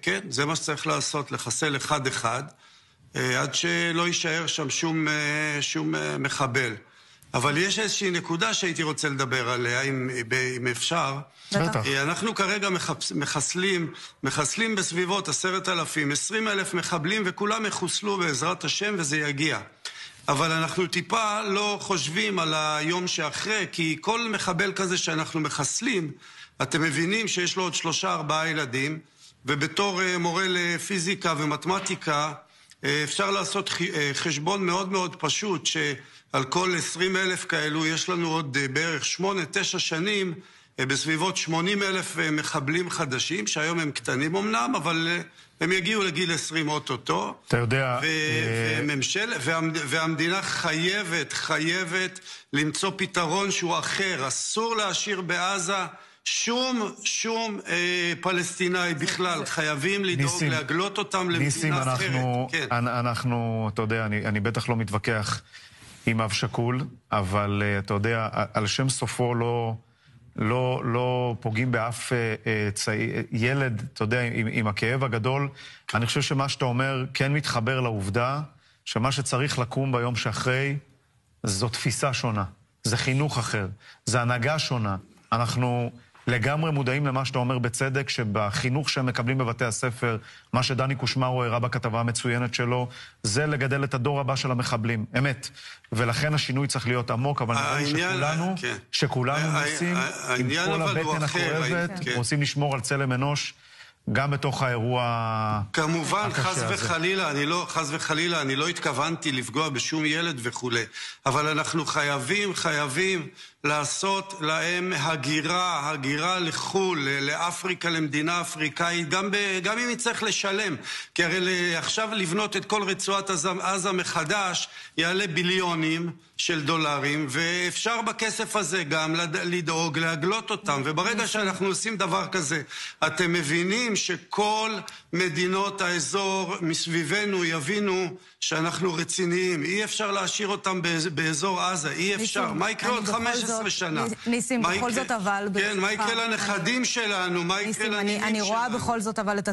כן, זה מה שצריך לעשות, לחסל אחד-אחד, עד שלא יישאר שם שום מחבל. אבל יש איזושהי נקודה שהייתי רוצה לדבר עליה, אם אפשר. בטח. אנחנו כרגע מחסלים בסביבות 10,000, 20,000 מחבלים, וכולם יחוסלו בעזרת השם וזה יגיע. אבל אנחנו טיפה לא חושבים על היום שאחרי, כי כל מחבל כזה שאנחנו מחסלים, אתם מבינים שיש לו עוד 3-4 ילדים, ובתור מורה לפיזיקה ומתמטיקה, אפשר לעשות חשבון מאוד מאוד פשוט, שעל כל 20,000 כאלו יש לנו עוד בערך 8-9 שנים, בסביבות 80,000 מחבלים חדשים, שהיום הם קטנים אמנם, אבל הם יגיעו לגיל 20 אוטוטו. אתה יודע... והמדינה חייבת למצוא פתרון שהוא אחר. אסור להשאיר בעזה שום פלסטיני בכלל. חייבים לדאוג להגלות אותם למדינה אחרת. ניסים, אנחנו, אתה יודע, אני בטח לא מתווכח עם אב שכול, אבל אתה יודע, על שם סופו לא פוגעים באף ילד, אתה יודע, עם הכאב הגדול. אני חושב שמה שאתה אומר כן מתחבר לעובדה שמה שצריך לקום ביום שאחרי זו תפיסה שונה, זה חינוך אחר, זה הנהגה שונה. אנחנו לגמרי מודעים למה שאתה אומר בצדק, שבחינוך שהם מקבלים בבתי הספר, מה שדני קושמרו הראה בכתבה המצוינת שלו, זה לגדל את הדור הבא של המחבלים, אמת. ולכן השינוי צריך להיות עמוק, אבל נראה שכולנו ניסים, עם כל הבטן הכואבת, רוצים לשמור על צלם אנוש, גם בתוך האירוע כמובן, חס וחלילה, אני לא התכוונתי לפגוע בשום ילד וכו'. אבל אנחנו חייבים לעשות להם הגירה לחול, לאפריקה, למדינה אפריקאית, גם אם יצטרך לשלם. כי הרי עכשיו לבנות את כל רצועת עזה מחדש, יעלה ביליונים של דולרים, ואפשר בכסף הזה גם לדאוג, להגלות אותם. וברגע שאנחנו עושים דבר כזה, אתם מבינים שכל מדינות האזור מסביבנו יבינו שאנחנו רציניים. אי אפשר להשאיר אותם באזור עזה, אי אפשר. מה יקרה עוד 15 שנה? ניסים, בכל זאת אבל... כן, מה יקרה לנכדים שלנו? מה יקרה לנינים שלנו? אני רואה בכל זאת אבל את